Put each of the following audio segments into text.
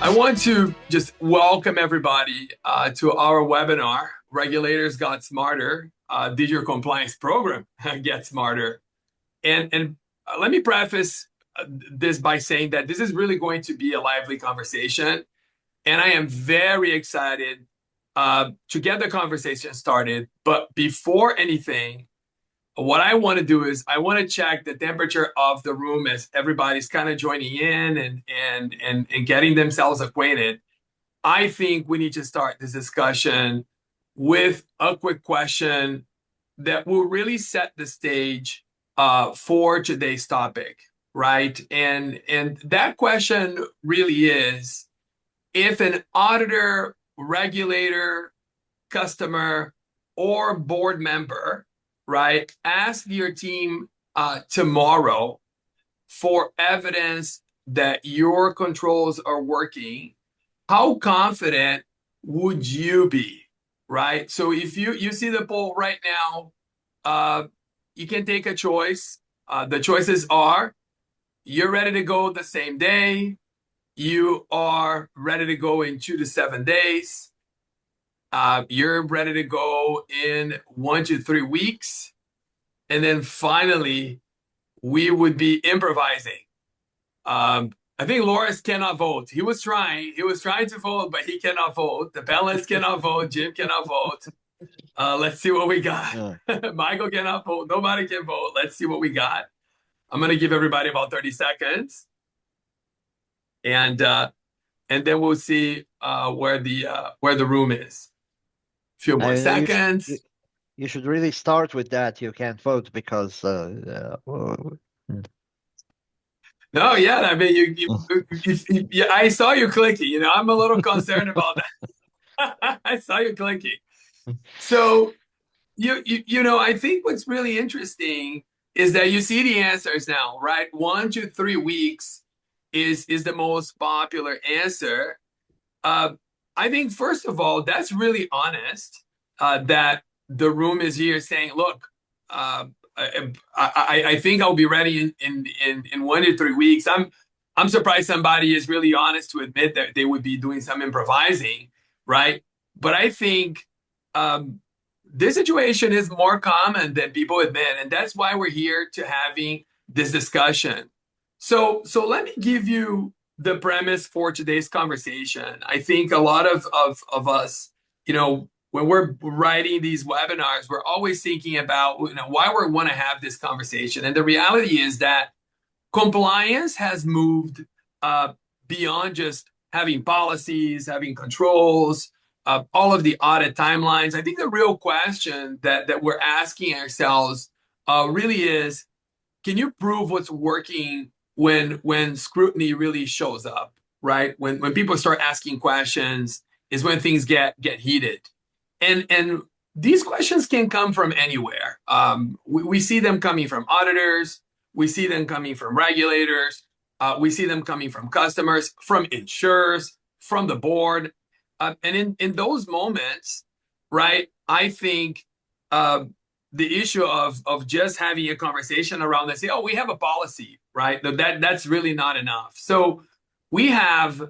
I want to just welcome everybody to our webinar, Regulators Got Smarter, Digital Compliance Program Get Smarter. And let me preface this by saying that this is really going to be a lively conversation. And I am very excited to get the conversation started. But before anything, what I want to do is I want to check the temperature of the room as everybody's kind of joining in and getting themselves acquainted. I think we need to start this discussion with a quick question that will really set the stage for today's topic, right? And that question really is, if an auditor, regulator, customer, or board member, right, ask your team tomorrow for evidence that your controls are working, how confident would you be, right? So if you see the poll right now, you can take a choice. The choices are: you're ready to go the same day, you are ready to go in 2 to 7 days, you're ready to go in 1 to 3 weeks, and then finally, we would be improvising. I think Loris cannot vote. He was trying to vote, but he cannot vote. The panelists cannot vote. Jim cannot vote. Let's see what we got. Michael cannot vote. Nobody can vote. Let's see what we got. I'm going to give everybody about 30 seconds. And then we'll see where the room is. A few more seconds. You should really start with that. You can't vote because No, yeah, I mean, I saw you clicking. You know, I'm a little concerned about that. I saw you clicking. So, you know, I think what's really interesting is that you see the answers now, right? 1 to 3 weeks is the most popular answer. I think, first of all, that's really honest that the room is here saying, look, I think I'll be ready in 1 to 3 weeks. I'm surprised somebody is really honest to admit that they would be doing some improvising, right? But I think this situation is more common than people admit, and that's why we're here to having this discussion. So let me give you the premise for today's conversation. I think a lot of us, you know, when we're writing these webinars, we're always thinking about, you know, why we want to have this conversation. And the reality is that compliance has moved beyond just having policies, having controls, all of the audit timelines. I think the real question that we're asking ourselves really is, can you prove what's working when scrutiny really shows up, right? When people start asking questions is when things get heated. And these questions can come from anywhere. We see them coming from auditors. We see them coming from regulators. We see them coming from customers, from insurers, from the board. And in those moments, right, I think the issue of just having a conversation around that, say, oh, we have a policy, right? That's really not enough. So we have,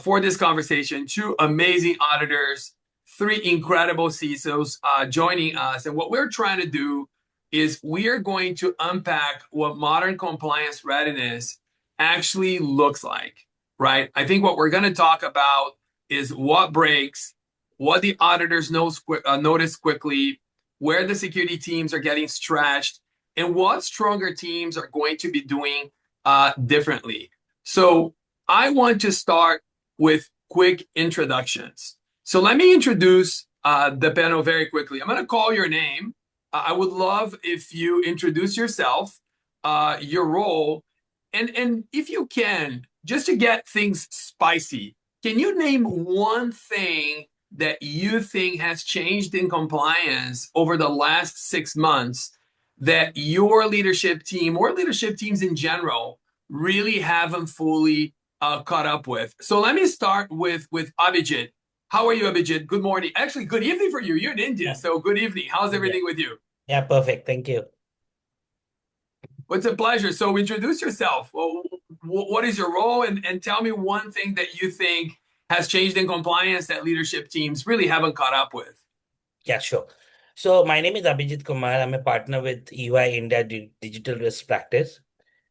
for this conversation, 2 amazing auditors, 3 incredible CISOs joining us. And what we're trying to do is we are going to unpack what modern compliance readiness actually looks like, right? I think what we're going to talk about is what breaks, what the auditors notice quickly, where the security teams are getting stretched, and what stronger teams are going to be doing differently. So I want to start with quick introductions. So let me introduce the panel very quickly. I'm going to call your name. I would love if you introduce yourself, your role, and if you can, just to get things spicy, can you name one thing that you think has changed in compliance over the last 6 months that your leadership team or leadership teams in general really haven't fully caught up with? So let me start with Abhijit. How are you, Abhijit? Good morning. Actually, good evening for you. You're in India, so good evening. How's everything with you? Yeah, perfect. Thank you. It's a pleasure. So introduce yourself. Well, what is your role? And tell me one thing that you think has changed in compliance that leadership teams really haven't caught up with. Yeah, sure. So my name is Abhijit Kumar. I'm a partner with EY India Digital Risk Practice.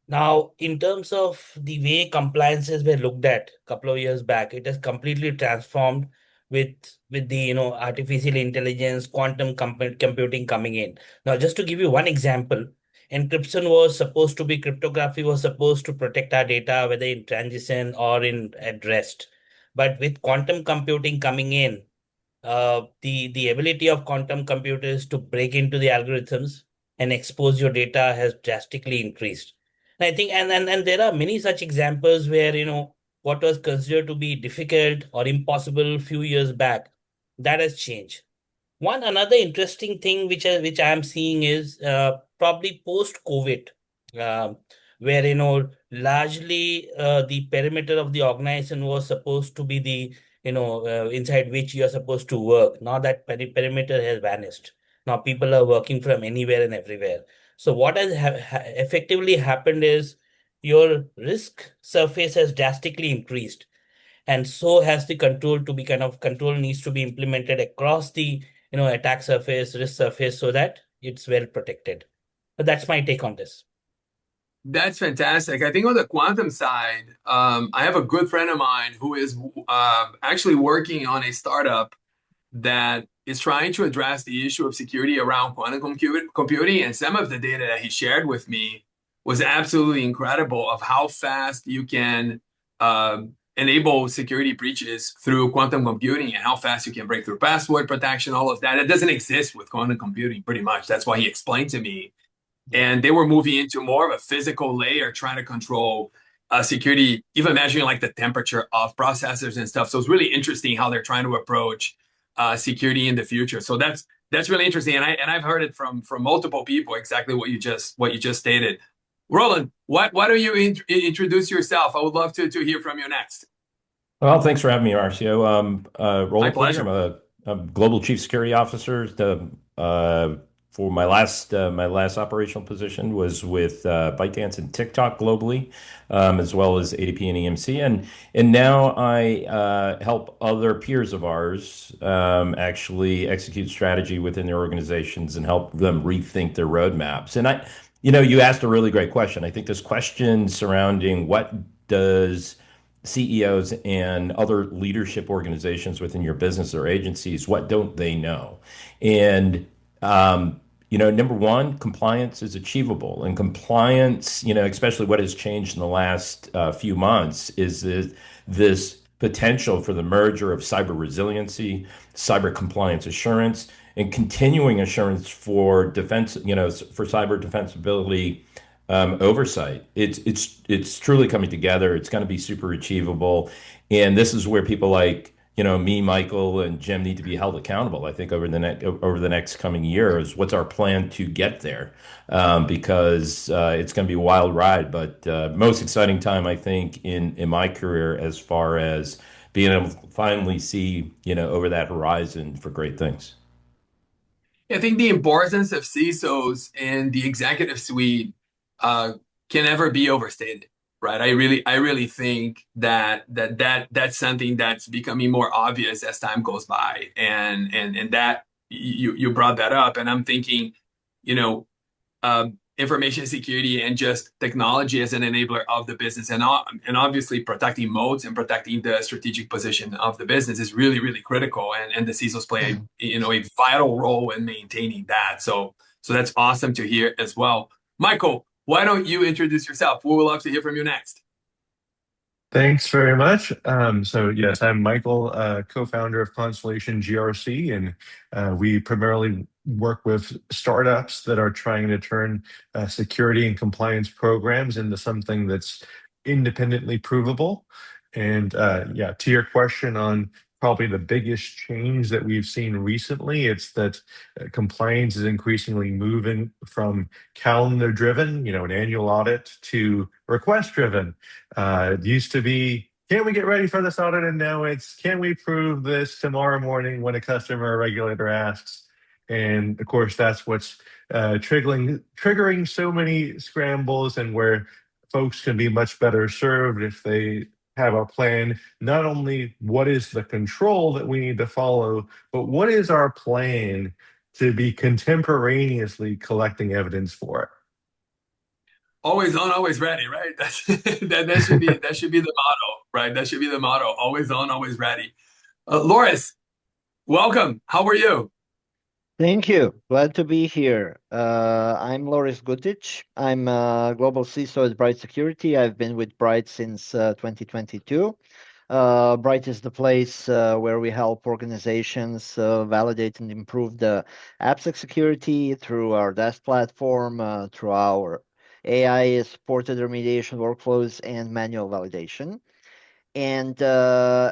Now, in terms of the way compliances were looked at a couple of years back, it has completely transformed with with the artificial intelligence, computing coming in. Now, just to give you one example, cryptography was supposed to protect our data, whether in transition or in at rest. But with quantum computing coming in, the ability of quantum computers to break into the algorithms and expose your data has drastically increased. And I think, and there are many such examples where what was considered to be difficult or impossible a few years back, that has changed. One another interesting thing which I am seeing is probably post COVID, where largely the perimeter of the organization was supposed to be the inside which you are supposed to work. Now that perimeter has vanished. Now people are working from anywhere and everywhere. So what has effectively happened is your risk surface has drastically increased, and so has the control needs to be implemented across the attack surface, risk surface, so that it's well protected. But that's my take on this. That's fantastic. I think on the quantum side, I have a good friend of mine who is actually working on a startup that is trying to address the issue of security around quantum computing. And some of the data that he shared with me was absolutely incredible of how fast you can enable security breaches through quantum computing and how fast you can break through password protection, all of that. It doesn't exist with quantum computing, pretty much. That's why he explained to me. And they were moving into more of a physical layer, trying to control security, even measuring like the temperature of processors and stuff. So it's really interesting how they're trying to approach security in the future. So that's really interesting, and I've heard it from multiple people exactly what you just stated. Roland, why don't you introduce yourself? I would love to hear from you next. Well, thanks for having me, Marcio. My Roland Fleeger. pleasure. I'm a global chief security officer. For my last operational position was with ByteDance and TikTok globally, as well as ADP and EMC, and now I help other peers of ours actually execute strategy within their organizations and help them rethink their roadmaps. And you asked a really great question. I think this question surrounding what does CEOs and other leadership organizations within your business or agencies, what don't they know? And number one, compliance is achievable, and compliance, especially what has changed in the last few months, is this potential for the merger of cyber resiliency, cyber compliance assurance, and continuing assurance for defense, for cyber defensibility oversight. It's truly coming together. It's going to be super achievable, and this is where people like me, Michael, and Jim need to be held accountable. I think over the next coming years, what's our plan to get there? Because it's going to be a wild ride, but most exciting time I think in my career as far as being able to finally see over that horizon for great things. I think the importance of CISOs and the executive suite can never be overstated, right? I really think that's something that's becoming more obvious as time goes by, and that you brought that up, and I'm thinking, you know, information security and just technology as an enabler of the business, and obviously protecting modes and protecting the strategic position of the business is really, really critical, and the CISOs play a vital role in maintaining that. So that's awesome to hear as well. Michael, why don't you introduce yourself? We would love to hear from you next. Thanks very much. So yes, I'm Michael, co-founder of Constellation GRC, and we primarily work with startups that are trying to turn security and compliance programs into something that's independently provable. And yeah, to your question on probably the biggest change that we've seen recently, it's that compliance is increasingly moving from calendar driven, an annual audit, to request driven. It used to be, can we get ready for this audit? And now it's, can we prove this tomorrow morning when a customer or regulator asks? And of course, that's what's triggering so many scrambles, and where folks can be much better served if they have a plan, not only what is the control that we need to follow, but what is our plan to be contemporaneously collecting evidence for it. Always on, always ready, right? That should be the motto, right? That should be the motto. Always on, always ready. Loris, welcome. How are you? Thank you. Glad to be here. I'm Loris Gutic. I'm a global CISO at Bright Security. I've been with Bright since 2022. Bright is the place where we help organizations validate and improve the AppSec security through our desk platform, through our AI-supported remediation workflows and manual validation. And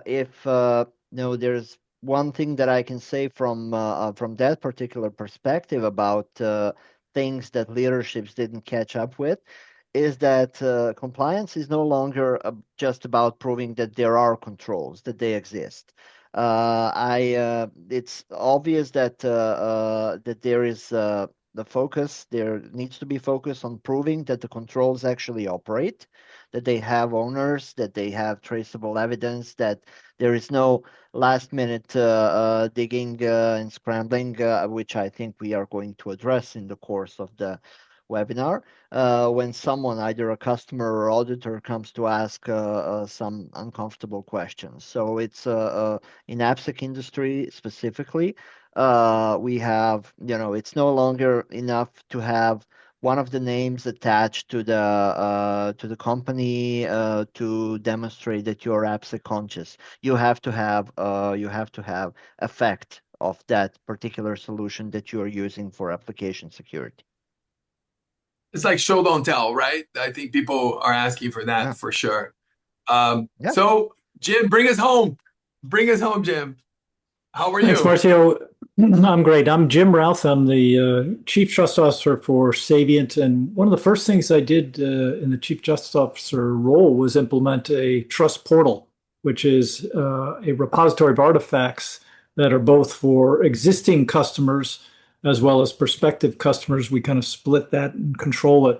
if there's one thing that I can say from that particular perspective about things that leaderships didn't catch up with, is that compliance is no longer just about proving that there are controls, that they exist. It's obvious that that there is there needs to be focus on proving that the controls actually operate, that they have owners, that they have traceable evidence, that there is no last minute digging and scrambling, which I think we are going to address in the course of the webinar, when someone, either a customer or auditor, comes to ask some uncomfortable questions. So it's in AppSec industry specifically, we have, it's no longer enough to have one of the names attached to the company to demonstrate that you're AppSec conscious. You have to have effect of that particular solution that you are using for application security. It's like show don't tell, right? I think people are asking for that for sure. So Jim, bring us home. Bring us home, Jim. How are you? Thanks, Marcio. I'm great. I'm Jim Routh. I'm the Chief Trust Officer for Saviynt. And one of the first things I did in the Chief Trust Officer role was implement a trust portal, which is a repository of artifacts that are both for existing customers as well as prospective customers. We kind of split that and control it.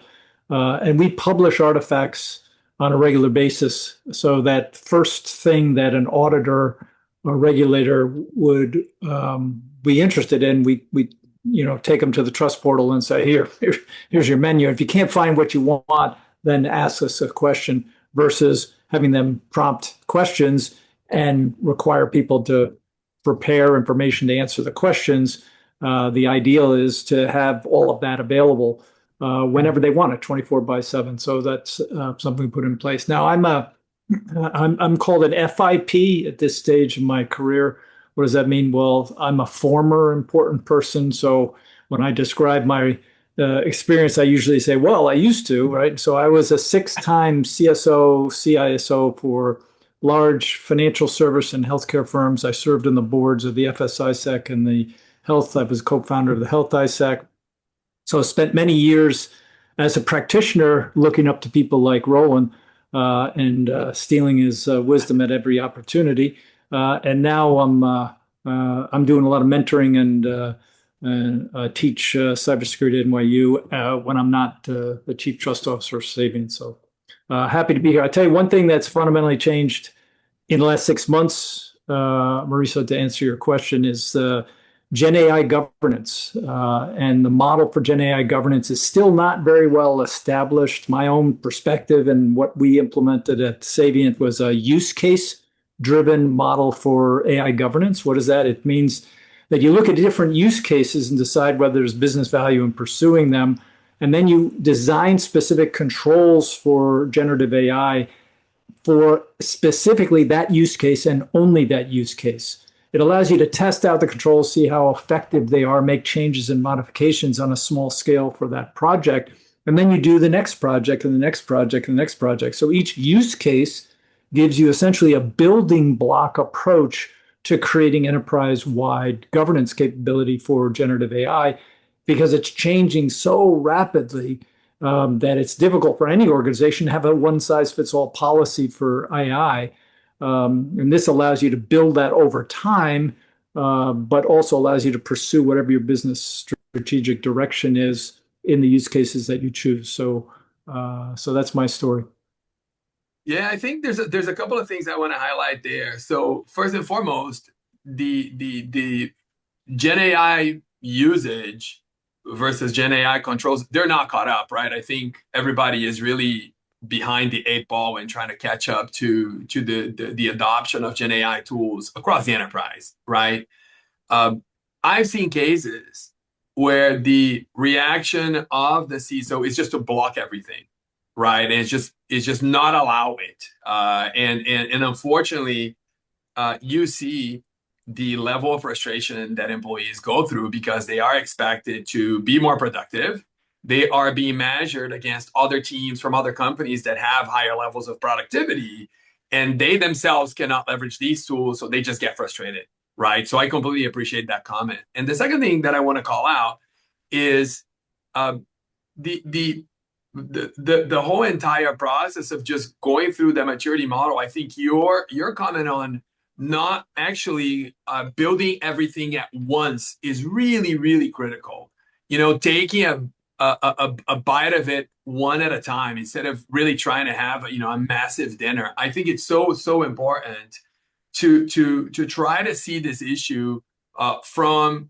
And we publish artifacts on a regular basis. So that first thing that an auditor or regulator would be interested in, we take them to the trust portal and say, here's your menu. If you can't find what you want, then ask us a question, versus having them prompt questions and require people to prepare information to answer the questions. The ideal is to have all of that available whenever they want it, 24/7. So that's something we put in place. Now I'm called an FIP at this stage in my career. What does that mean? Well, I'm a former important person. So when I describe my experience, I usually say, well, I used to, right? So I was a 6-time CSO, CISO for large financial service and healthcare firms. I served on the boards of the FS-ISAC and the Health. I was co-founder of the Health ISAC. So I spent many years as a practitioner looking up to people like Roland and stealing his wisdom at every opportunity. And now I'm doing a lot of mentoring and teach cybersecurity at NYU when I'm not the Chief Trust Officer of Saviynt. So happy to be here. I tell you one thing that's fundamentally changed in the last 6 months, Marisa, to answer your question, is Gen AI governance. And the model for Gen AI governance is still not very well established. My own perspective and what we implemented at Saviynt was a use case driven model for AI governance. What is that? It means that you look at different use cases and decide whether there's business value in pursuing them. And then you design specific controls for generative AI for specifically that use case and only that use case. It allows you to test out the controls, see how effective they are, make changes and modifications on a small scale for that project. And then you do the next project and the next project and the next project. So each use case gives you essentially a building block approach to creating enterprise-wide governance capability for generative AI, because it's changing so rapidly that it's difficult for any organization to have a one-size-fits-all policy for AI. And this allows you to build that over time, but also allows you to pursue whatever your business strategic direction is in the use cases that you choose. So So that's my story. Yeah, I think there's a couple of things I want to highlight there. So first and foremost, the Gen AI usage versus Gen AI controls, they're not caught up, right? I think everybody is really behind the eight ball and trying to catch up to the adoption of Gen AI tools across the enterprise, right? I've seen cases where the reaction of the CISO is just to block everything, right? And it's just not allow it. And unfortunately, you see the level of frustration that employees go through because they are expected to be more productive. They are being measured against other teams from other companies that have higher levels of productivity, and they themselves cannot leverage these tools, so they just get frustrated, right? So I completely appreciate that comment. And the second thing that I want to call out is um, the whole entire process of just going through the maturity model. I think your comment on not actually building everything at once is really, really critical. Taking a bite of it one at a time instead of really trying to have a massive dinner. I think it's so important to try to see this issue from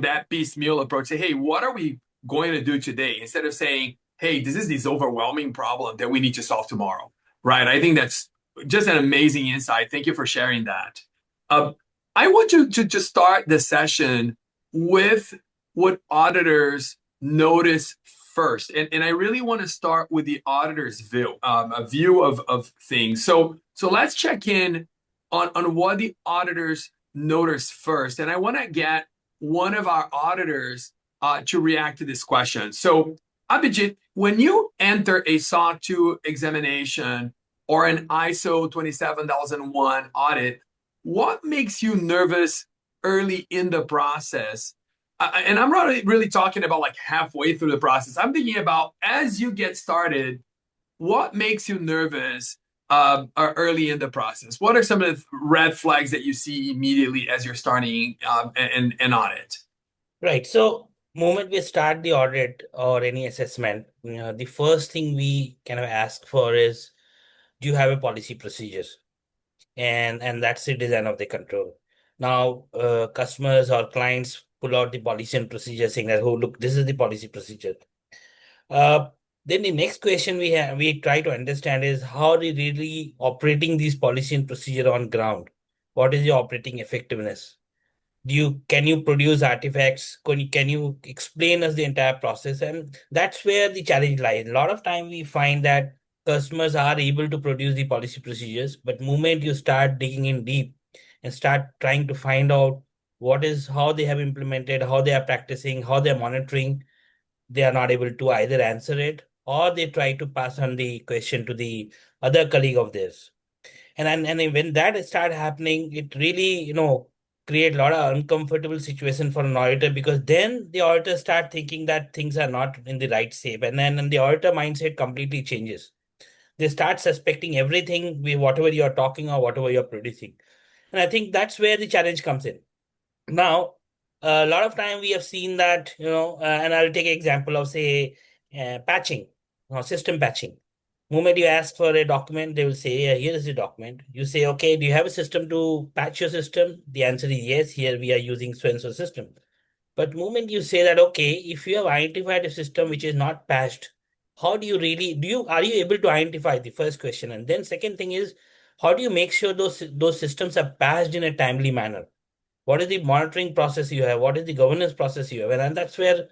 that piecemeal approach. Say, hey, what are we going to do today? Instead of saying, hey, this is this overwhelming problem that we need to solve tomorrow, right? I think that's just an amazing insight. Thank you for sharing that. I want you to start the session with what auditors notice first. And I really want to start with the auditor's view, a view of things. So let's check in on what the auditors notice first. And I want to get one of our auditors to react to this question. So Abhijit, when you enter a SOC 2 examination or an ISO 27001 audit, what makes you nervous early in the process? And I'm not really talking about like halfway through the process. I'm thinking about as you get started, what makes you nervous early in the process? What are some of the red flags that you see immediately as you're starting an audit? Right. So, moment we start the audit or any assessment, the first thing we kind of ask for is, do you have a policy procedures? And that's the design of the control. Now, customers or clients pull out the policy and procedure saying that, oh, look, this is the policy procedure. Then the next question we try to understand is how are they really operating these policy and procedure on ground? What is the operating effectiveness? Can you produce artifacts? Can you explain us the entire process? And that's where the challenge lies. A lot of time we find that customers are able to produce the policy procedures, but moment you start digging in deep and start trying to find out how they have implemented, how they are practicing, how they're monitoring, they are not able to either answer it or they try to pass on the question to the other colleague of theirs. And when that start happening, it really, create a lot of uncomfortable situation for an auditor, because then the auditor start thinking that things are not in the right shape. And then the auditor mindset completely changes. They start suspecting everything, whatever you're talking or whatever you're producing. And I think that's where the challenge comes in. Now, a lot of time we have seen that, and I'll take an example of, say, patching or system patching. Moment you ask for a document, they will say, yeah, here is the document. You say, okay, do you have a system to patch your system? The answer is yes, here we are using so-and-so system. But moment you say that, okay, if you have identified a system which is not patched, how do you really, are you able to identify the first question? And then second thing is, how do you make sure those systems are patched in a timely manner? What is the monitoring process you have? What is the governance process you have? And that's where,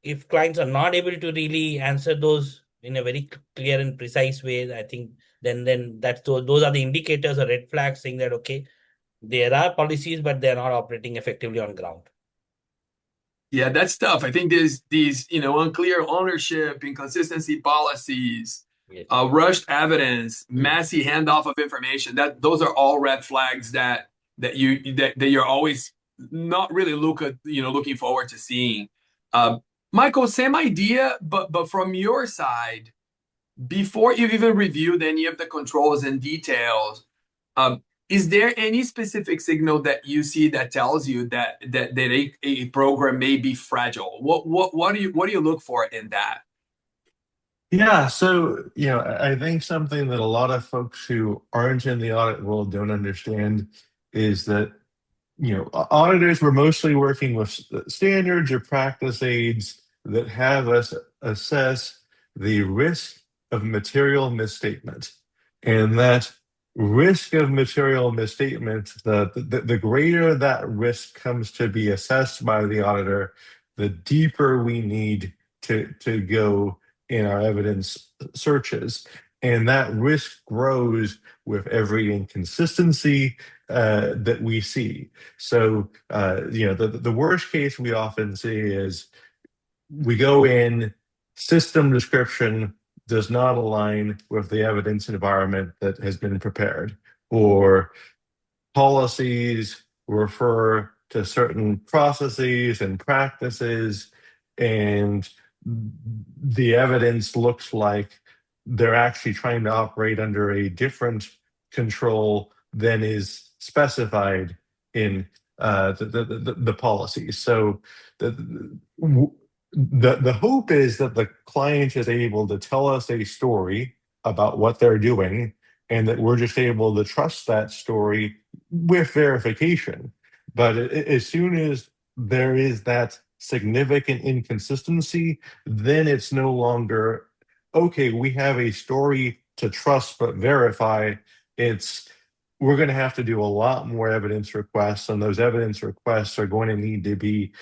if clients are not able to really answer those in a very clear and precise way, I think then those are the indicators or red flags saying that, okay, there are policies, but they're not operating effectively on ground. Yeah, that's tough. I think there's these, unclear ownership, inconsistency policies, Yes. Rushed evidence, messy handoff of information. Those are all red flags that you're always not really looking forward to seeing. Michael, same idea, but from your side, before you've even reviewed any of the controls and details, is there any specific signal that you see that tells you that a program may be fragile? What do you look for in that? Yeah, so I think something that a lot of folks who aren't in the audit world don't understand is that auditors were mostly working with standards or practice aids that have us assess the risk of material misstatement. And that risk of material misstatement, the greater that risk comes to be assessed by the auditor, the deeper we need to go in our evidence searches. And that risk grows with every inconsistency that we see. So, the worst case we often see is we go in, system description does not align with the evidence environment that has been prepared, or policies refer to certain processes and practices, and the evidence looks like they're actually trying to operate under a different control than is specified in the policies. So the, the hope is that the client is able to tell us a story about what they're doing, and that we're just able to trust that story with verification. But as soon as there is that significant inconsistency, then it's no longer okay. We have a story to trust but verify. It's We're going to have to do a lot more evidence requests, and those evidence requests are going to need to be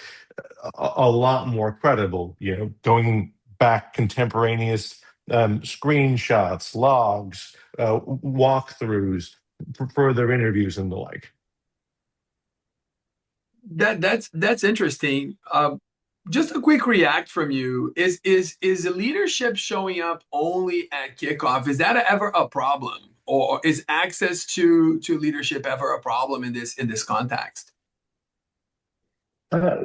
a lot more credible. Going back contemporaneous screenshots, logs, walkthroughs, further interviews, and the like. That's interesting. Just a quick react from you. Is the leadership showing up only at kickoff? Is that ever a problem, or is access to leadership ever a problem in this context? Uh,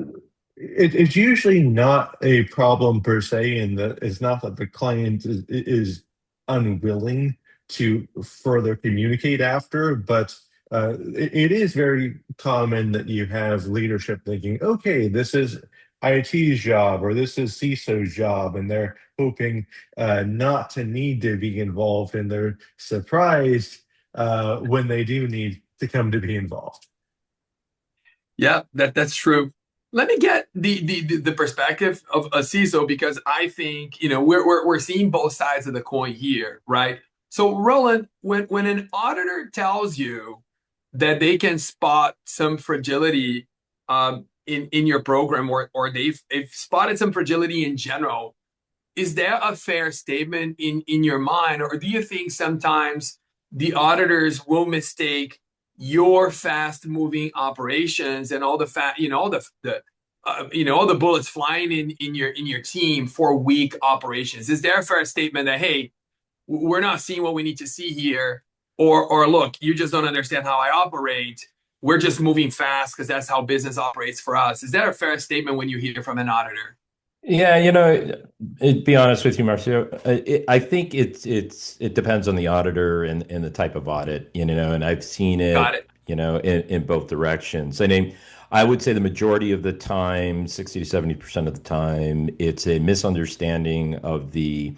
it's usually not a problem per se, and that it's not that the client is unwilling to further communicate after, but it is very common that you have leadership thinking, okay, this is IT's job or this is CISO's job, and they're hoping not to need to be involved, and they're surprised when they do need to come to be involved. Yeah, that's true. Let me get the perspective of a CISO, because I think we're seeing both sides of the coin here, right? So Roland, when an auditor tells you that they can spot some fragility in your program, or they've spotted some fragility in general, is there a fair statement in your mind, or do you think sometimes the auditors will mistake your fast-moving operations and all all the bullets flying in your team for weak operations? Is there a fair statement that, hey, we're not seeing what we need to see here, or look, you just don't understand how I operate. We're just moving fast because that's how business operates for us. Is that a fair statement when you hear from an auditor? Yeah, to be honest with you, Marcio, I think it depends on the auditor and the type of audit, and I've seen Got it, it. in both directions. I would say the majority of the time, 60 to 70% of the time, it's a misunderstanding of the,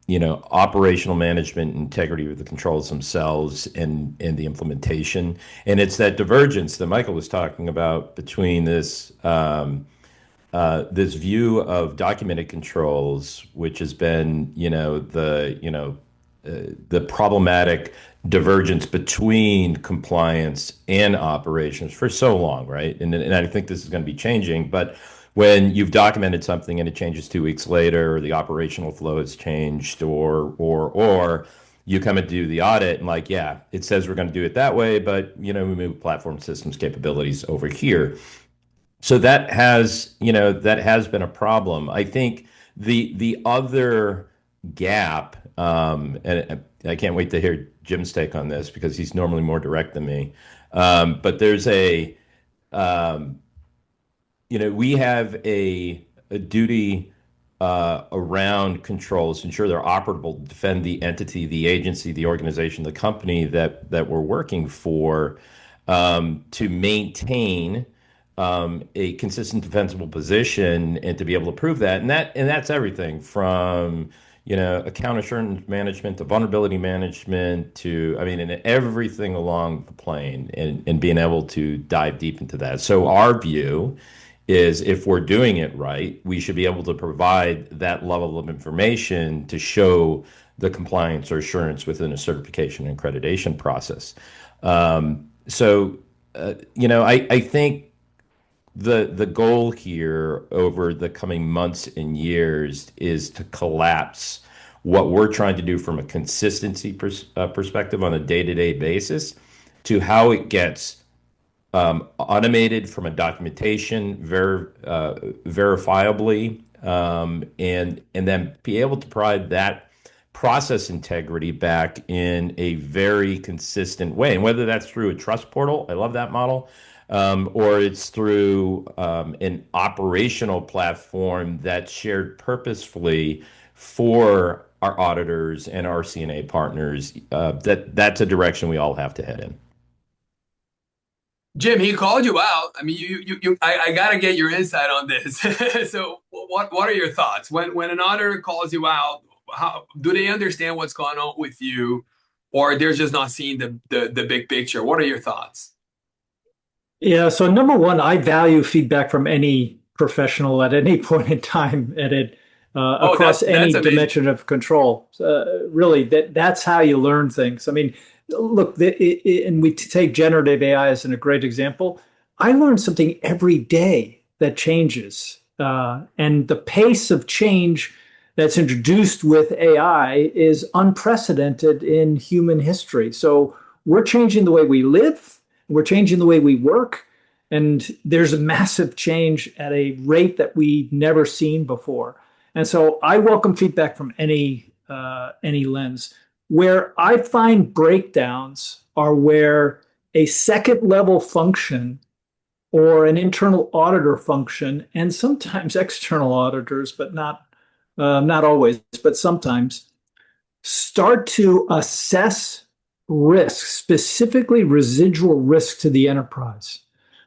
operational management integrity of the controls themselves and the implementation. And it's that divergence that Michael was talking about between this view of documented controls, which has been, the problematic divergence between compliance and operations for so long, right? And I think this is going to be changing. But when you've documented something and it changes 2 weeks later, or the operational flow has changed, or you come and do the audit and like, yeah, it says we're going to do it that way, but we move platform systems capabilities over here. So that has been a problem. I think the other gap, and I can't wait to hear Jim's take on this because he's normally more direct than me. But there's um, we have a duty around controls to ensure they're operable, to defend the entity, the agency, the organization, the company that we're working for, to maintain a consistent defensible position and to be able to prove that. And that's everything from, account assurance management, to vulnerability management, to, I mean, and everything along the plane, and being able to dive deep into that. So our view is, if we're doing it right, we should be able to provide that level of information to show the compliance or assurance within a certification and accreditation process. I think the goal here over the coming months and years is to collapse what we're trying to do from a consistency perspective on a day-to-day basis to how it gets automated from a documentation, verifiably, and then be able to provide that process integrity back in a very consistent way. And whether that's through a trust portal, I love that model, or it's through an operational platform that's shared purposefully for our auditors and our CNA partners, that's a direction we all have to head in. Jim, he called you out. I mean, I gotta get your insight on this. So, what are your thoughts when an auditor calls you out? How do they understand what's going on with you, or they're just not seeing the big picture? What are your thoughts? Yeah, so number one, I value feedback from any professional at any point in time across any dimension of control. Really, that's how you learn things. I mean, look, and we take generative AI as a great example. I learn something every day that changes. And the pace of change that's introduced with AI is unprecedented in human history. So we're changing the way we live, we're changing the way we work, and there's a massive change at a rate that we've never seen before. And so I welcome feedback from any lens. Where I find breakdowns are where a second level function or an internal auditor function, and sometimes external auditors, but not always, but sometimes, start to assess risk, specifically residual risk to the enterprise.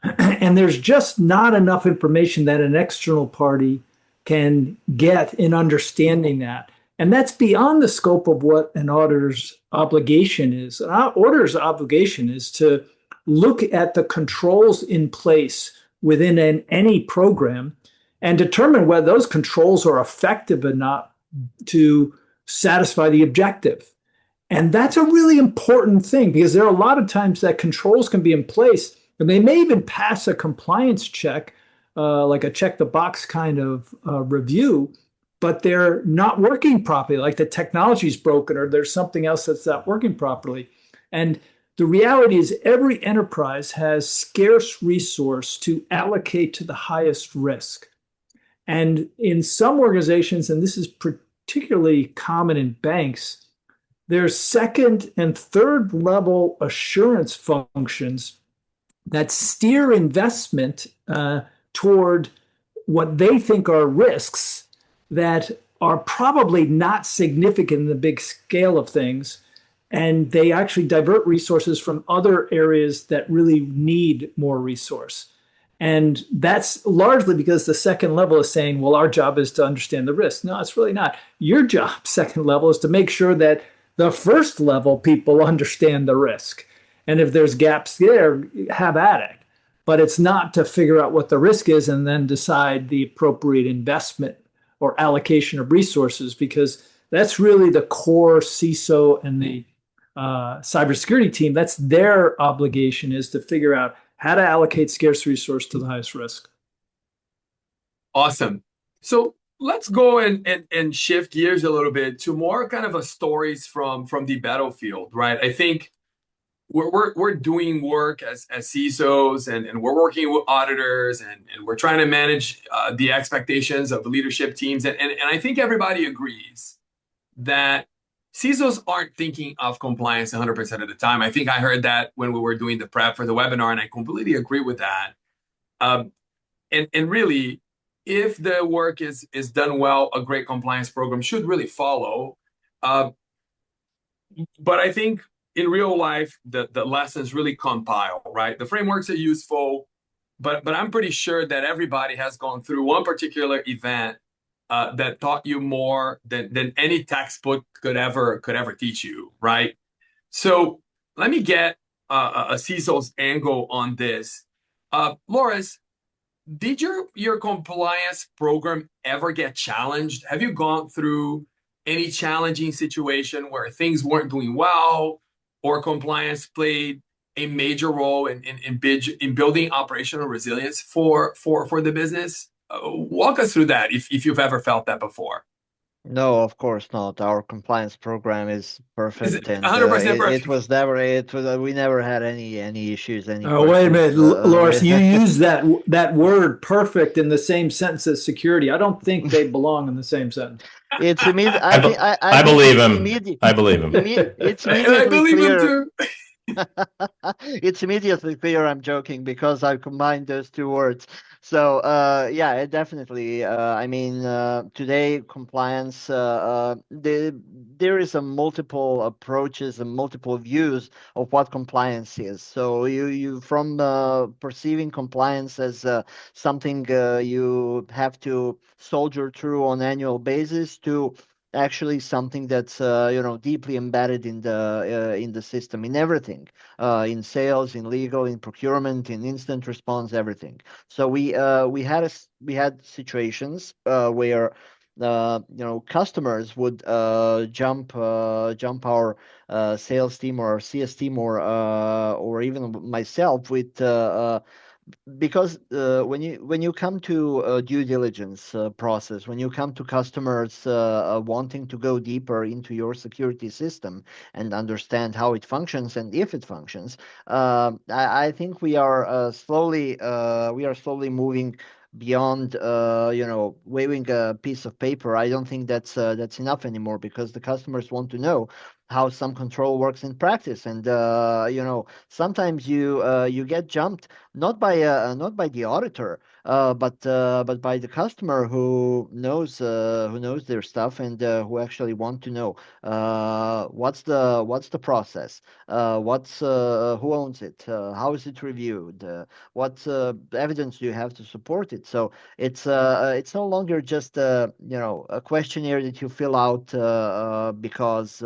And there's just not enough information that an external party can get in understanding that. And that's beyond the scope of what an auditor's obligation is. An auditor's obligation is to look at the controls in place within any program and determine whether those controls are effective enough to satisfy the objective. And that's a really important thing, because there are a lot of times that controls can be in place and they may even pass a compliance check, like a check the box kind of review, but they're not working properly, like the technology's broken or there's something else that's not working properly. And the reality is every enterprise has scarce resource to allocate to the highest risk. And in some organizations, and this is particularly common in banks, there's second and third level assurance functions that steer investment toward what they think are risks that are probably not significant in the big scale of things. And they actually divert resources from other areas that really need more resource. And that's largely because the second level is saying, well, our job is to understand the risk. No, it's really not. Your job, second level, is to make sure that the first level people understand the risk. And if there's gaps there, have at it. But it's not to figure out what the risk is and then decide the appropriate investment or allocation of resources, because that's really the core CISO and the cybersecurity team. That's their obligation, is to figure out how to allocate scarce resource to the highest risk. Awesome. So let's go and shift gears a little bit to more kind of a stories from the battlefield, right? I think we're doing work as CISOs and we're working with auditors and we're trying to manage the expectations of the leadership teams. And I think everybody agrees that CISOs aren't thinking of compliance 100% of the time. I think I heard that when we were doing the prep for the webinar, and I completely agree with that. And really, if the work is done well, a great compliance program should really follow. But I think in real life, the lessons really compile, right? The frameworks are useful, but I'm pretty sure that everybody has gone through one particular event that taught you more than any textbook could ever teach you, right? So let me get a CISO's angle on this. Loris, did your compliance program ever get challenged? Have you gone through any challenging situation where things weren't doing well, or compliance played a major role in building operational resilience for the business? Walk us through that if you've ever felt that before. No, of course not. Our compliance program is Is it perfect, and 100% it perfect? was never it was we never had any issues, any Oh, wait a minute, questions. Loris, you use that word perfect in the same sentence as security. I don't think they belong in the same sentence. It's immediate. I, be- I I think believe it's him. immediate. I believe him. It's I immediately believe him clear. too. It's immediately clear I'm joking because I combined those two words. So yeah, it definitely. I mean, today compliance. There is a multiple approaches and multiple views of what compliance is. So you from perceiving compliance as something you have to soldier through on annual basis to actually something that's deeply embedded in the system, in everything, in sales, in legal, in procurement, in instant response, everything. So we had situations where customers would jump our sales team or our CS team or even myself with because when you come to a due diligence process, when you come to customers wanting to go deeper into your security system and understand how it functions and if it functions, I think we are slowly moving beyond waving a piece of paper. I don't think that's enough anymore, because the customers want to know how some control works in practice, and sometimes you get jumped not by the auditor, but by the customer who knows their stuff, and who actually want to know what's the process, what's who owns it, how is it reviewed, what evidence do you have to support it. So it's no longer just a questionnaire that you fill out because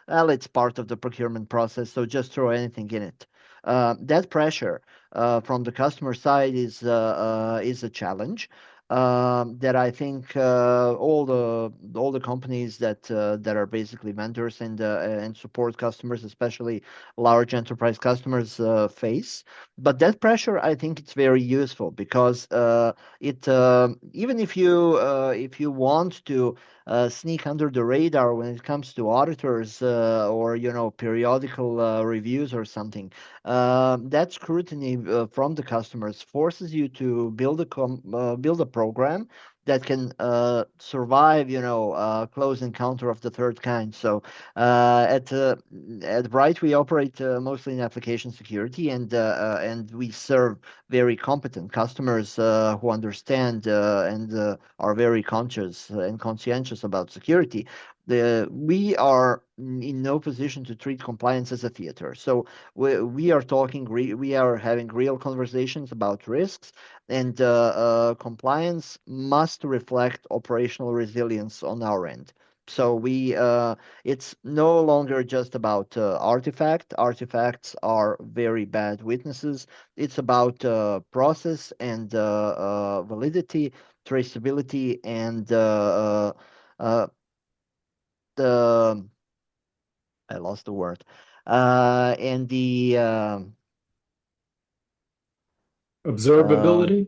well, it's part of the procurement process, so just throw anything in it. That pressure from the customer side is a challenge that I think all the companies that are basically vendors and support customers, especially large enterprise customers, face. But that pressure, I think, it's very useful, because it even if you want to sneak under the radar when it comes to auditors or periodical reviews or something, that scrutiny from the customers forces you to build a program that can survive, close encounter of the third kind. So at Bright, we operate mostly in application security, and we serve very competent customers who understand and are very conscious and conscientious about security. We are in no position to treat compliance as a theater. So we are we are having real conversations about risks, and compliance must reflect operational resilience on our end. So it's no longer just about artifact. Artifacts are very bad witnesses. It's about process and validity, traceability, and the I lost the word. And the Observability.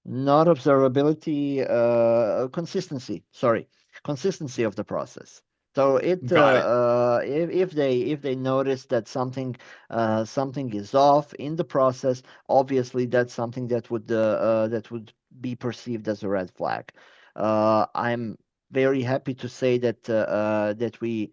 not observability, consistency. Sorry, consistency of the process. So Got it. if they notice that something is off in the process, obviously that's something that would be perceived as a red flag. I'm very happy to say that we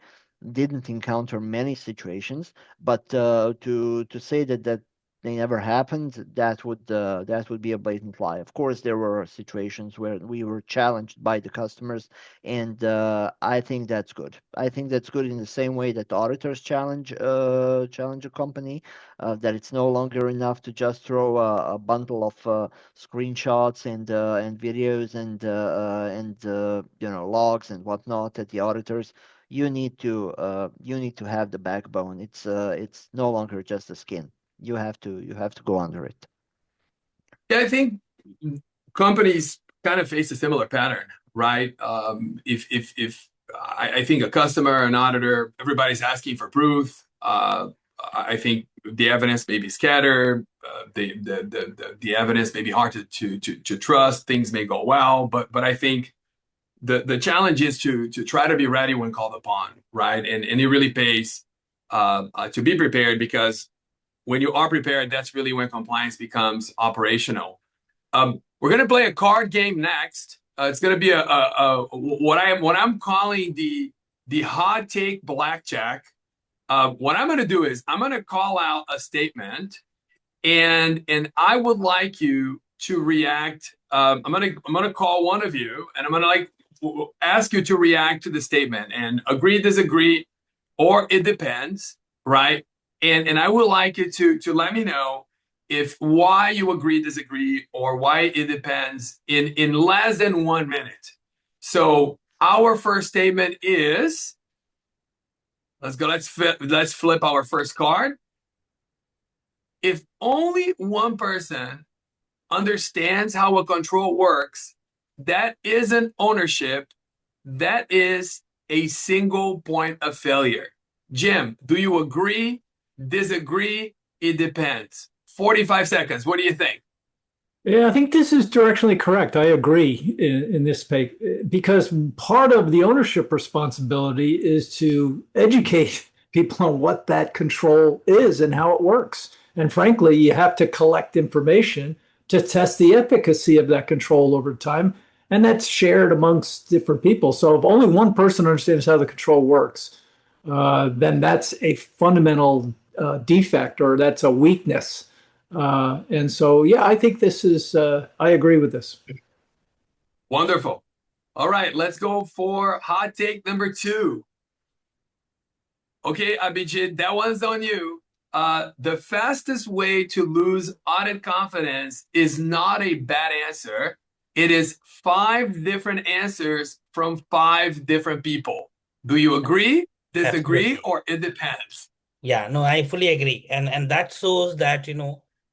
didn't encounter many situations, but to say that they never happened, that would be a blatant lie. Of course, there were situations where we were challenged by the customers, and I think that's good. I think that's good in the same way that auditors challenge a company, that it's no longer enough to just throw a bundle of screenshots and videos and logs and whatnot at the auditors. You need to have the backbone. It's no longer just a skin. You have to go under it. Yeah, I think companies kind of face a similar pattern, right? If I think a customer, an auditor, everybody's asking for proof. I think the evidence may be scattered. The evidence may be hard to trust. Things may go well, but I think the challenge is to try to be ready when called upon, right? And it really pays to be prepared, because when you are prepared, that's really when compliance becomes operational. We're going to play a card game next. It's going to be what I'm calling the hot take blackjack. What I'm going to do is I'm going to call out a statement, and I would like you to react. I'm going to call one of you, and I'm going to ask you to react to the statement and agree, disagree, or it depends, right? And I would like you to let me know if why you agree, disagree, or why it depends in less than 1 minute. So our first statement is, let's go. Let's flip our first card. If only one person understands how a control works, that isn't ownership. That is a single point of failure. Jim, do you agree? Disagree? It depends. 45 seconds. What do you think? Yeah, I think this is directionally correct. I agree in this space, because part of the ownership responsibility is to educate people on what that control is and how it works. And frankly, you have to collect information to test the efficacy of that control over time. And that's shared amongst different people. So if only one person understands how the control works, then that's a fundamental defect, or that's a weakness. And so, yeah, I think this is, I agree with this. Wonderful. All right, let's go for hot take number 2. Okay, Abhijit, that one's on you. The fastest way to lose audit confidence is not a bad answer. It is 5 different answers from 5 different people. Do you agree, disagree, Absolutely. or it depends? Yeah, no, I fully agree. And that shows that,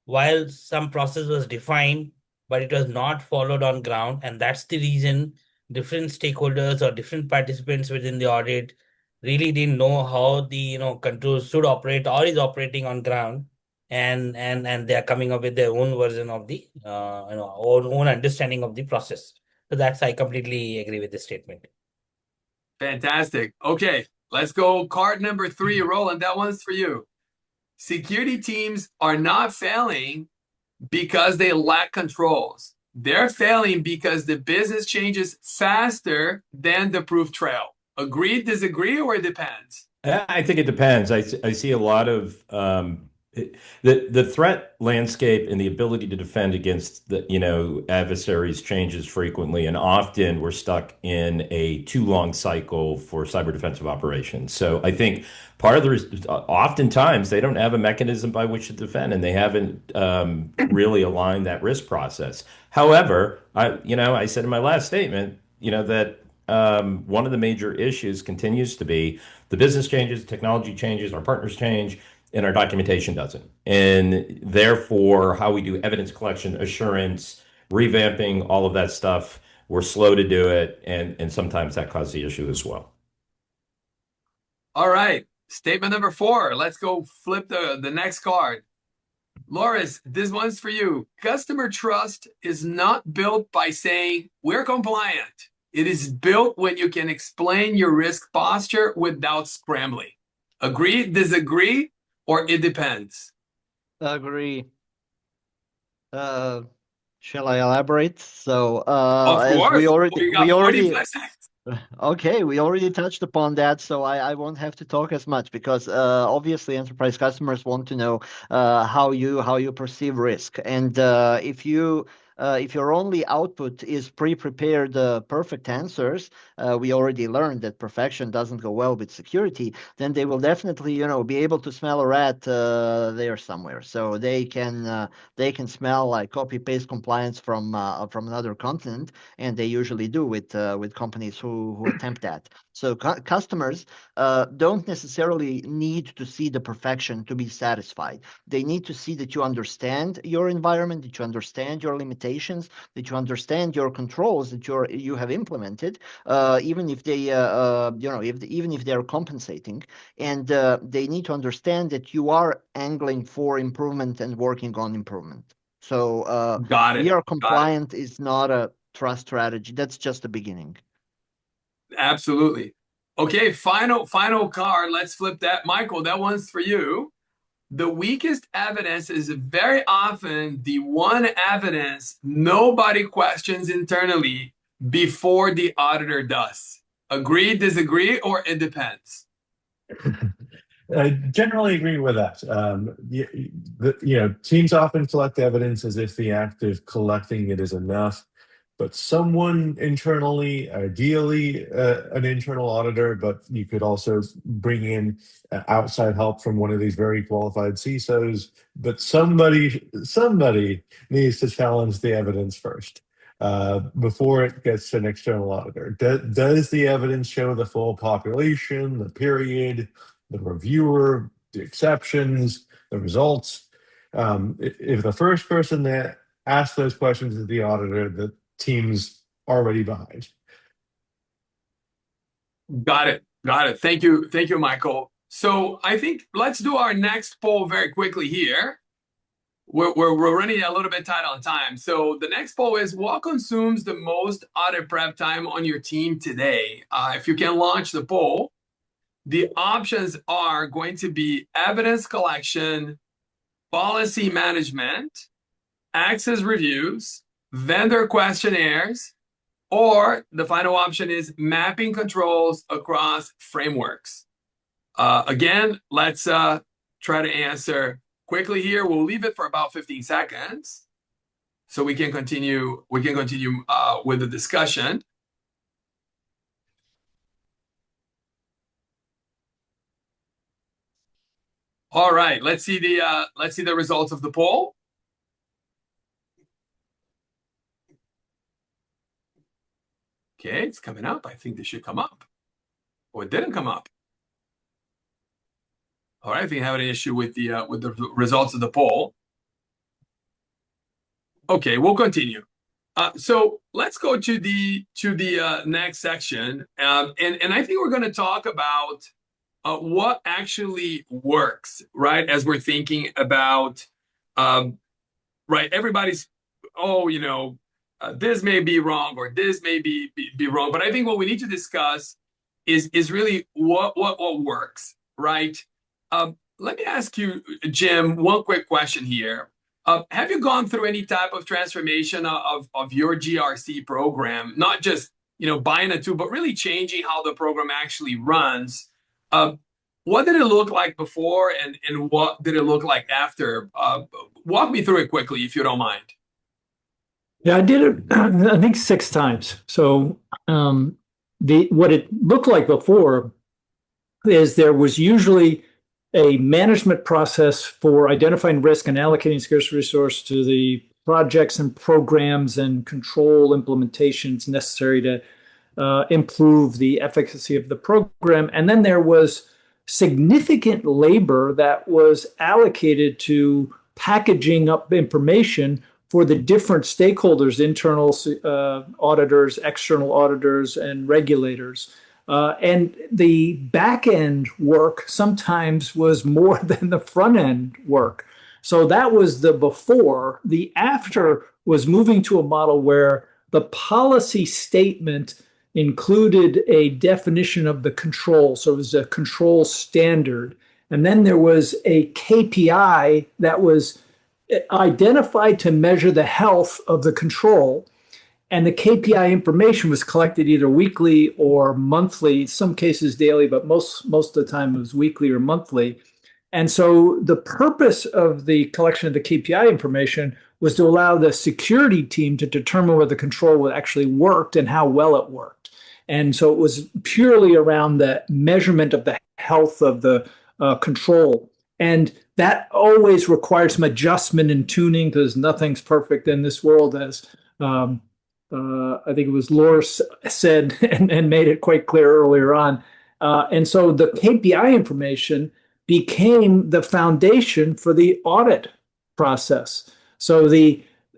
while some process was defined, but it was not followed on ground. And that's the reason different stakeholders or different participants within the audit really didn't know how the, controls should operate or is operating on ground. And they are coming up with their own version of the, own understanding of the process. So I completely agree with this statement. Fantastic. Okay, let's go. Card number 3, Roland, that one's for you. Security teams are not failing because they lack controls. They're failing because the business changes faster than the proof trail. Agree, disagree, or it depends? I think it depends. I see a lot of the threat landscape and the ability to defend against the adversaries changes frequently, and often we're stuck in a too long cycle for cyber defensive operations. So I think part of the oftentimes they don't have a mechanism by which to defend, and they haven't really aligned that risk process. However, I said in my last statement, that one of the major issues continues to be the business changes, technology changes, our partners change, and our documentation doesn't. And therefore, how we do evidence collection, assurance, revamping, all of that stuff, we're slow to do it, and sometimes that causes the issue as well. All right, statement number 4. Let's go flip the next card. Loris, this one's for you. Customer trust is not built by saying we're compliant. It is built when you can explain your risk posture without scrambling. Agree, disagree, or it depends? Agree. Shall I elaborate? So, Of as course. we You already got 45 seconds. Okay, we already touched upon that, so I won't have to talk as much because obviously enterprise customers want to know how you perceive risk, and if your only output is pre-prepared perfect answers, we already learned that perfection doesn't go well with security. Then they will definitely be able to smell a rat there somewhere, so they can smell like copy paste compliance from another continent, and they usually do with companies who attempt that. So customers don't necessarily need to see the perfection to be satisfied. They need to see that you understand your environment, that you understand your limitations, that you understand your controls that you have implemented, even if they even if they are compensating, and they need to understand that you are angling for improvement and working on improvement. So Got we it. are Got it. compliant is not a trust strategy. That's just the beginning. Absolutely. Okay, final card. Let's flip that. Michael, that one's for you. The weakest evidence is very often the one evidence nobody questions internally before the auditor does. Agree, disagree, or it depends? I generally agree with that. Teams often collect evidence as if the act of collecting it is enough, but someone internally, ideally an internal auditor, but you could also bring in outside help from one of these very qualified CISOs. But somebody needs to challenge the evidence first before it gets to an external auditor. Does the evidence show the full population, the period, the reviewer, the exceptions, the results? If the first person that asks those questions is the auditor, the team's already behind. Got it. Got it. Thank you. Thank you, Michael. So I think let's do our next poll very quickly here. We're running a little bit tight on time. So the next poll is, what consumes the most audit prep time on your team today? If you can launch the poll, the options are going to be evidence collection, policy management, access reviews, vendor questionnaires, or the final option is mapping controls across frameworks. Again, let's try to answer quickly here. We'll leave it for about 15 seconds so we can continue with the discussion. All right, let's see the results of the poll. Okay, it's coming up. I think this should come up. Oh, it didn't come up. All right, I think I have an issue with the results of the poll. Okay, we'll continue. So let's go to the next section, and I think we're going to talk about what actually works, right? As we're thinking about, right? Everybody's, this may be wrong or this may be wrong, but I think what we need to discuss is really what works, right? Let me ask you, Jim, one quick question here. Have you gone through any type of transformation of your GRC program, not just buying a tool, but really changing how the program actually runs? What did it look like before, and what did it look like after? Walk me through it quickly, if you don't mind. Yeah, I did it, I think 6 times. So what it looked like before is there was usually a management process for identifying risk and allocating scarce resource to the projects and programs and control implementations necessary to improve the efficacy of the program. And then there was significant labor that was allocated to packaging up information for the different stakeholders, internal auditors, external auditors, and regulators. And the back end work sometimes was more than the front end work. So that was the before. The after was moving to a model where the policy statement included a definition of the control. So it was a control standard. And then there was a KPI that was identified to measure the health of the control. And the KPI information was collected either weekly or monthly, some cases daily, but most of the time it was weekly or monthly. And so the purpose of the collection of the KPI information was to allow the security team to determine whether the control actually worked and how well it worked. And so it was purely around the measurement of the health of the control. And that always required some adjustment and tuning because nothing's perfect in this world, as I think it was Laura said and made it quite clear earlier on. And so the KPI information became the foundation for the audit process. So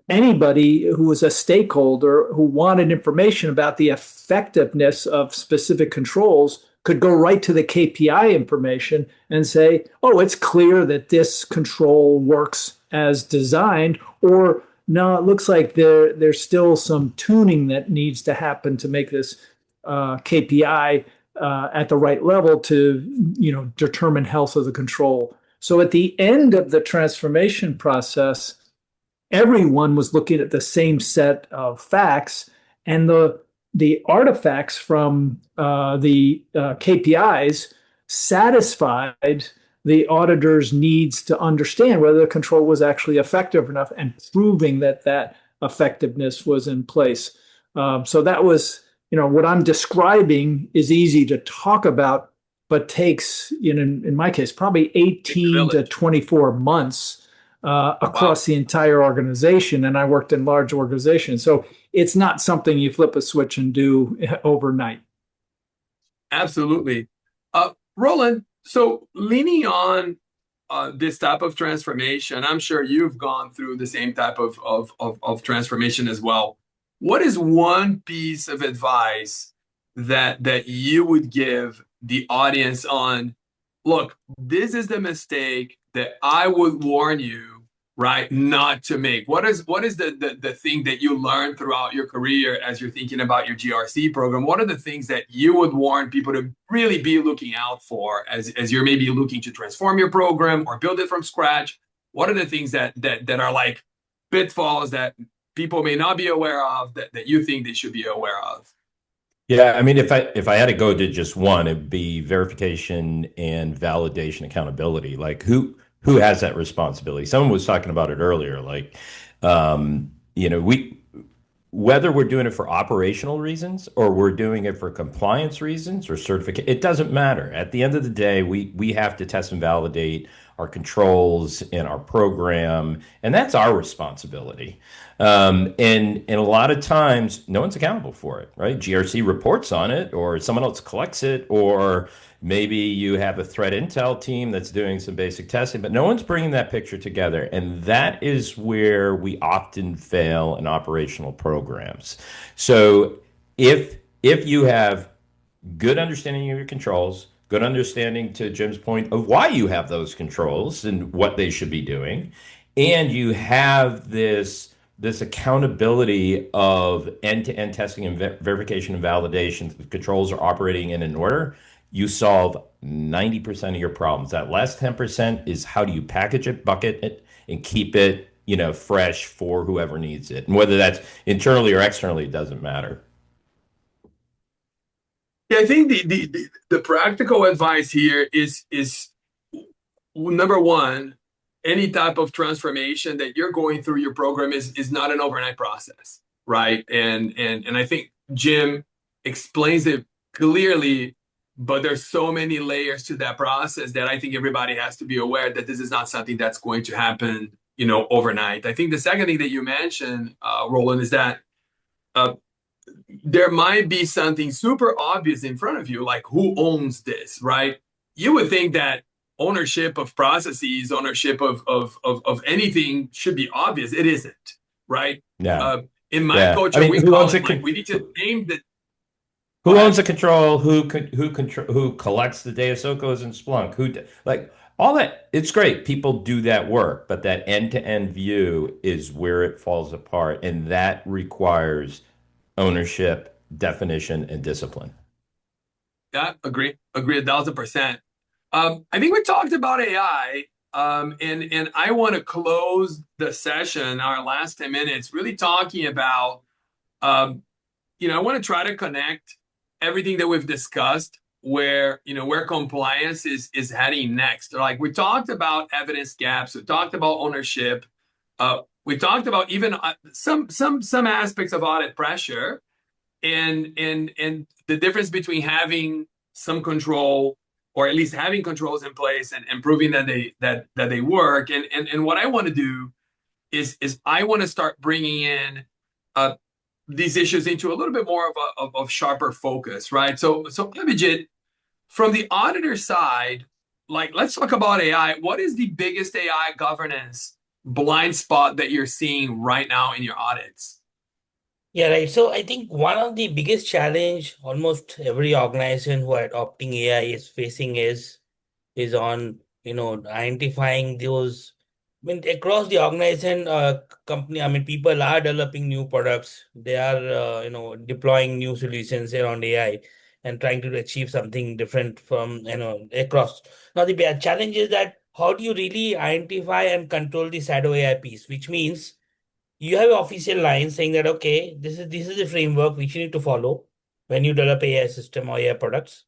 anybody who was a stakeholder who wanted information about the effectiveness of specific controls could go right to the KPI information and say, oh, it's clear that this control works as designed, or no, it looks like there's still some tuning that needs to happen to make this KPI at the right level to, determine health of the control. So at the end of the transformation process, everyone was looking at the same set of facts, and the artifacts from the KPIs satisfied the auditor's needs to understand whether the control was actually effective enough and proving that effectiveness was in place. So that was, what I'm describing is easy to talk about, but takes, in my case, probably 18 to 24 months across the entire organization. And I worked in large organizations. So it's not something you flip a switch and do overnight. Absolutely. Roland, so leaning on this type of transformation, I'm sure you've gone through the same type of transformation as well. What is one piece of advice that you would give the audience on, look, this is the mistake that I would warn you, right, not to make? What is the thing that you learned throughout your career as you're thinking about your GRC program? What are the things that you would warn people to really be looking out for as you're maybe looking to transform your program or build it from scratch? What are the things that are like pitfalls that people may not be aware of that you think they should be aware of? Yeah, I mean, if I had to go to just one, it'd be verification and validation accountability. Like who has that responsibility? Someone was talking about it earlier. Like, whether we're doing it for operational reasons or we're doing it for compliance reasons or certification, it doesn't matter. At the end of the day, we have to test and validate our controls in our program, and that's our responsibility. And a lot of times, no one's accountable for it, right? GRC reports on it, or someone else collects it, or maybe you have a threat intel team that's doing some basic testing, but no one's bringing that picture together. And that is where we often fail in operational programs. So if you have good understanding of your controls, good understanding, to Jim's point, of why you have those controls and what they should be doing, and you have this accountability of end-to-end testing and verification and validation, the controls are operating in an order, you solve 90% of your problems. That last 10% is how do you package it, bucket it, and keep it, fresh for whoever needs it. And whether that's internally or externally, it doesn't matter. Yeah, I think the practical advice here is number one, any type of transformation that you're going through your program is not an overnight process, right? And I think Jim explains it clearly, but there's so many layers to that process that I think everybody has to be aware that this is not something that's going to happen, overnight. I think the second thing that you mentioned, Roland, is that there might be something super obvious in front of you, like who owns this, right? You would think that ownership of processes, ownership of anything should be obvious. It isn't, right? Yeah. In my culture, we call it like we need to name the. Who owns the control? Who collects the data? So goes in Splunk. All that? It's great. People do that work, but that end-to-end view is where it falls apart, and that requires ownership, definition, and discipline. Yeah, agree 1,000%. I think we talked about AI, and I want to close the session, our last 10 minutes, really talking about I want to try to connect everything that we've discussed where compliance is heading next. Like we talked about evidence gaps, we talked about ownership, we talked about even some aspects of audit pressure, and the difference between having some control or at least having controls in place and proving that they work. And what I want to do is I want to start bringing in these issues into a little bit more of sharper focus, right? So Abhijit, from the auditor side, like let's talk about AI. What is the biggest AI governance blind spot that you're seeing right now in your audits? Yeah, right. So I think one of the biggest challenge almost every organization who are adopting AI is facing is on, identifying those. I mean, across the organization, company, I mean, people are developing new products. They are, deploying new solutions around AI and trying to achieve something different from, across. Now, the challenge is that how do you really identify and control the shadow AI piece, which means you have official lines saying that, okay, this is the framework which you need to follow when you develop AI system or AI products.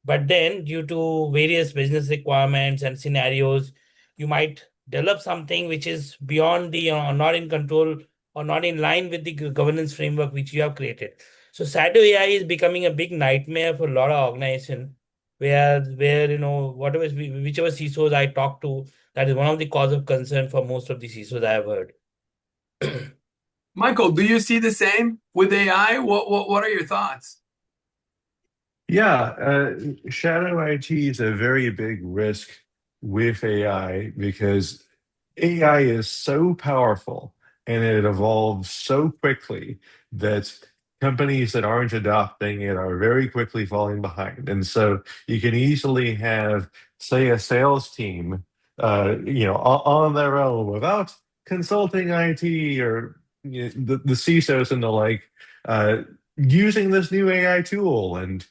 But then due to various business requirements and scenarios, you might develop something which is beyond the not in control or not in line with the governance framework which you have created. So shadow AI is becoming a big nightmare for a lot of organizations where whichever CISOs I talk to, that is one of the cause of concern for most of the CISOs I have heard. Michael, do you see the same with AI? What are your thoughts? Yeah, shadow IT is a very big risk with AI because AI is so powerful and it evolves so quickly that companies that aren't adopting it are very quickly falling behind. And so you can easily have, say, a sales team, on their own without consulting IT or the CISOs and the like, using this new AI tool and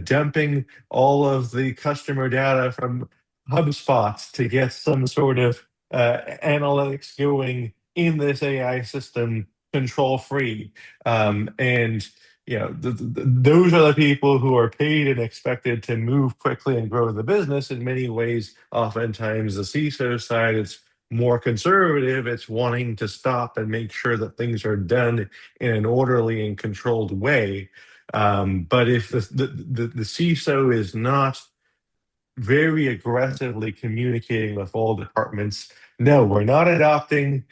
dumping all of the customer data from HubSpot to get some sort of analytics going in this AI system control free. And those are the people who are paid and expected to move quickly and grow the business. In many ways, oftentimes the CISO side, it's more conservative. It's wanting to stop and make sure that things are done in an orderly and controlled way. But if the CISO is not very aggressively communicating with all departments, no, we're not adopting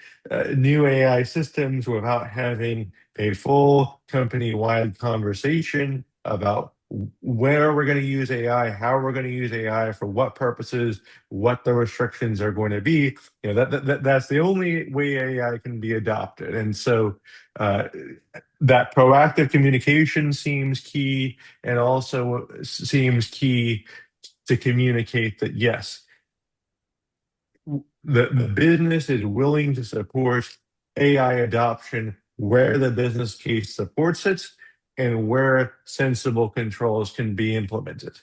new AI systems without having a full company-wide conversation about where we're going to use AI, how we're going to use AI, for what purposes, what the restrictions are going to be. That's the only way AI can be adopted. And so that proactive communication seems key, and also seems key to communicate that, yes, the business is willing to support AI adoption where the business case supports it and where sensible controls can be implemented.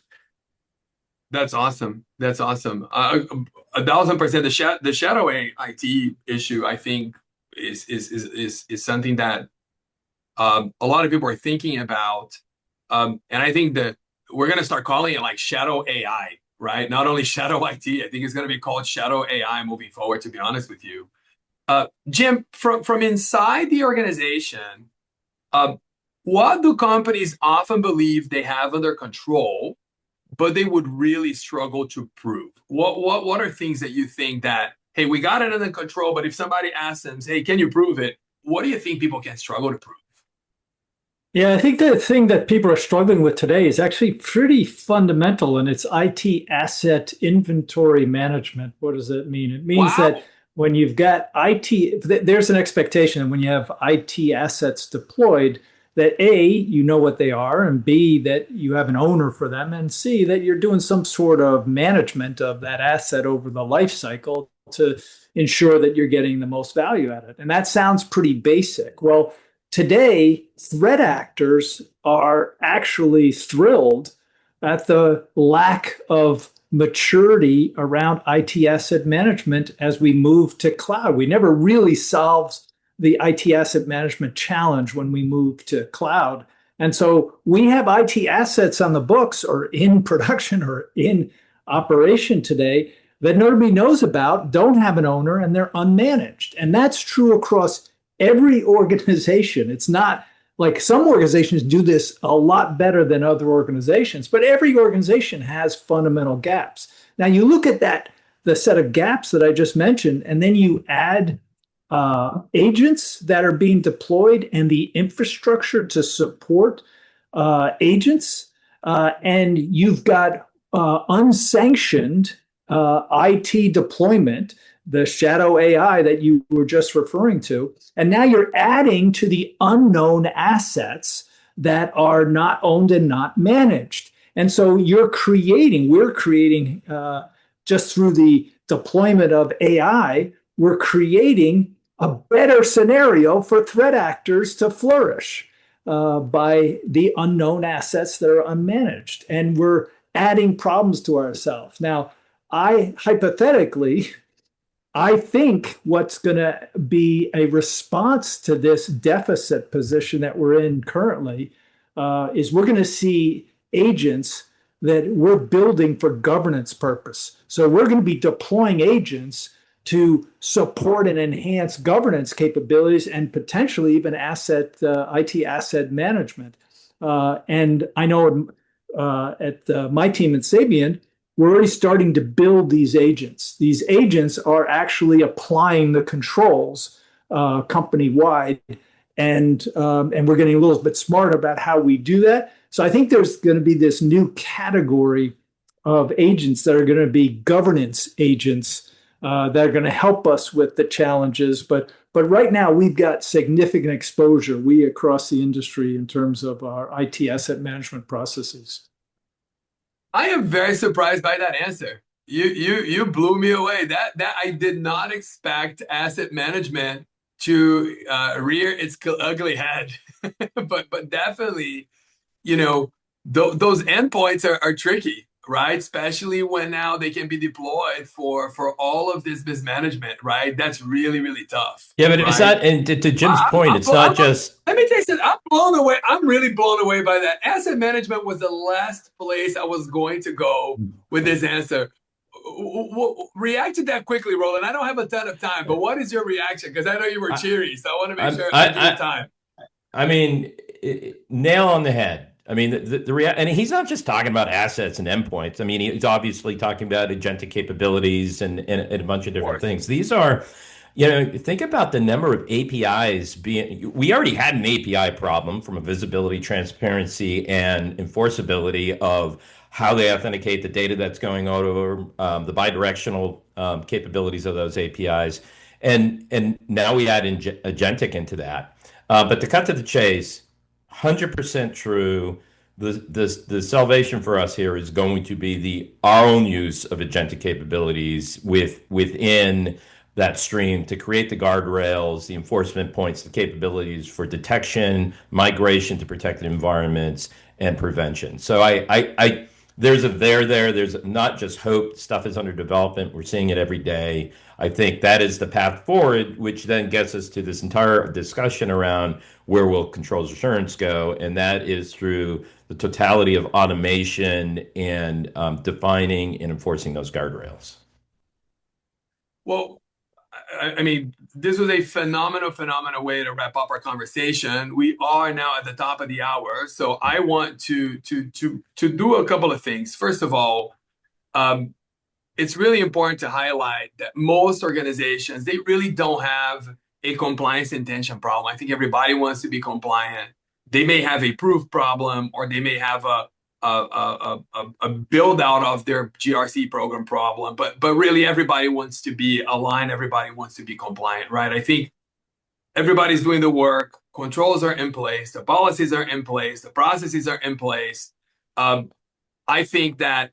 That's awesome. That's awesome. 1,000%. The shadow IT issue, I think, is something that a lot of people are thinking about, and I think that we're going to start calling it like shadow AI, right? Not only shadow IT. I think it's going to be called shadow AI moving forward, to be honest with you. Jim, from inside the organization, what do companies often believe they have under control, but they would really struggle to prove? What are things that you think that, hey, we got it under control, but if somebody asks them, hey, can you prove it? What do you think people can struggle to prove? Yeah, I think the thing that people are struggling with today is actually pretty fundamental, and it's IT asset inventory management. What does that mean? It means that when you've got IT, there's an expectation that when you have IT assets deployed, that A, you know what they are, and B, that you have an owner for them, and C, that you're doing some sort of management of that asset over the life cycle to ensure that you're getting the most value out of it. And that sounds pretty basic. Well, today, threat actors are actually thrilled at the lack of maturity around IT asset management as we move to cloud. We never really solved the IT asset management challenge when we move to cloud. And so we have IT assets on the books or in production or in operation today that nobody knows about, don't have an owner, and they're unmanaged. And that's true across every organization. It's not like some organizations do this a lot better than other organizations, but every organization has fundamental gaps. Now you look at that, the set of gaps that I just mentioned, and then you add agents that are being deployed and the infrastructure to support agents, and you've got unsanctioned IT deployment, the shadow AI that you were just referring to, and now you're adding to the unknown assets that are not owned and not managed. And so we're creating just through the deployment of AI, we're creating a better scenario for threat actors to flourish by the unknown assets that are unmanaged. And we're adding problems to ourselves. Now, I think what's going to be a response to this deficit position that we're in currently is we're going to see agents that we're building for governance purpose. So we're going to be deploying agents to support and enhance governance capabilities and potentially even IT asset management. And I know at my team at Saviynt, we're already starting to build these agents. These agents are actually applying the controls company-wide, and we're getting a little bit smarter about how we do that. So I think there's going to be this new category of agents that are going to be governance agents that are going to help us with the challenges. But right now we've got significant exposure, we across the industry, in terms of our IT asset management processes. I am very surprised by that answer. You blew me away. That I did not expect asset management to rear its ugly head, but definitely, those endpoints are tricky, right? Especially when now they can be deployed for all of this mismanagement, right? That's really, really tough. Yeah, but right? it's not, and to Jim's point, it's not just. Let me tell you something. I'm blown away. I'm really blown away by that. Asset management was the last place I was going to go with this answer. React to that quickly, Roland. I don't have a ton of time, but what is your reaction? Because I know you were cheery, so I want to make sure I give you time. I mean, nail on the head. I mean, and he's not just talking about assets and endpoints. I mean, he's obviously talking about agentic capabilities and a bunch of different things. These are, think about the number of APIs we already had an API problem from a visibility, transparency, and enforceability of how they authenticate the data that's going over, the bidirectional capabilities of those APIs. And now we add agentic into that. But to cut to the chase, 100% true. The salvation for us here is going to be our own use of agentic capabilities within that stream to create the guardrails, the enforcement points, the capabilities for detection, migration to protected environments, and prevention. So there's there's not just hope. Stuff is under development. We're seeing it every day. I think that is the path forward, which then gets us to this entire discussion around where will controls assurance go, and that is through the totality of automation and defining and enforcing those guardrails. Well, I mean, this was a phenomenal way to wrap up our conversation. We are now at the top of the hour, so I want to do a couple of things. First of all, it's really important to highlight that most organizations, they really don't have a compliance intention problem. I think everybody wants to be compliant. They may have a proof problem, or they may have a build out of their GRC program problem, but really everybody wants to be aligned. Everybody wants to be compliant, right? I think everybody's doing the work. Controls are in place. The policies are in place. The processes are in place. I think that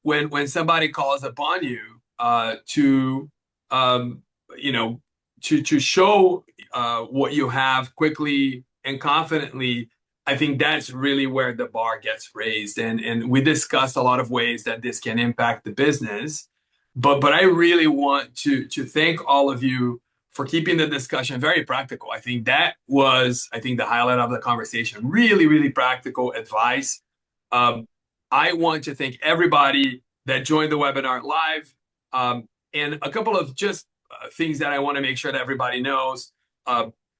when somebody calls upon you to show what you have quickly and confidently, I think that's really where the bar gets raised. And we discussed a lot of ways that this can impact the business. But I really want to thank all of you for keeping the discussion very practical. I think that was, the highlight of the conversation. Really, really practical advice. I want to thank everybody that joined the webinar live. And a couple of just things that I want to make sure that everybody knows.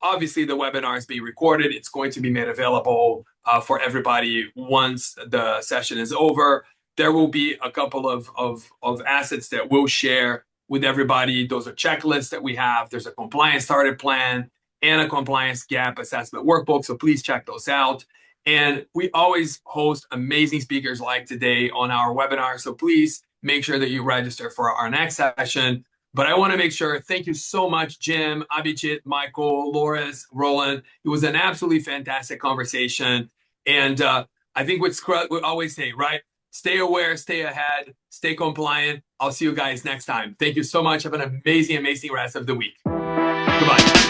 Obviously, the webinar is being recorded. It's going to be made available for everybody once the session is over. There will be a couple of assets that we'll share with everybody. Those are checklists that we have. There's a compliance starter plan and a compliance gap assessment workbook. So please check those out. And we always host amazing speakers like today on our webinar. So please make sure that you register for our next session. But I want to make sure, thank you so much, Jim, Abhijit, Michael, Loris, Roland. It was an absolutely fantastic conversation. And I think what we always say, right? Stay aware, stay ahead, stay compliant. I'll see you guys next time. Thank you so much. Have an amazing, amazing rest of the week. Goodbye.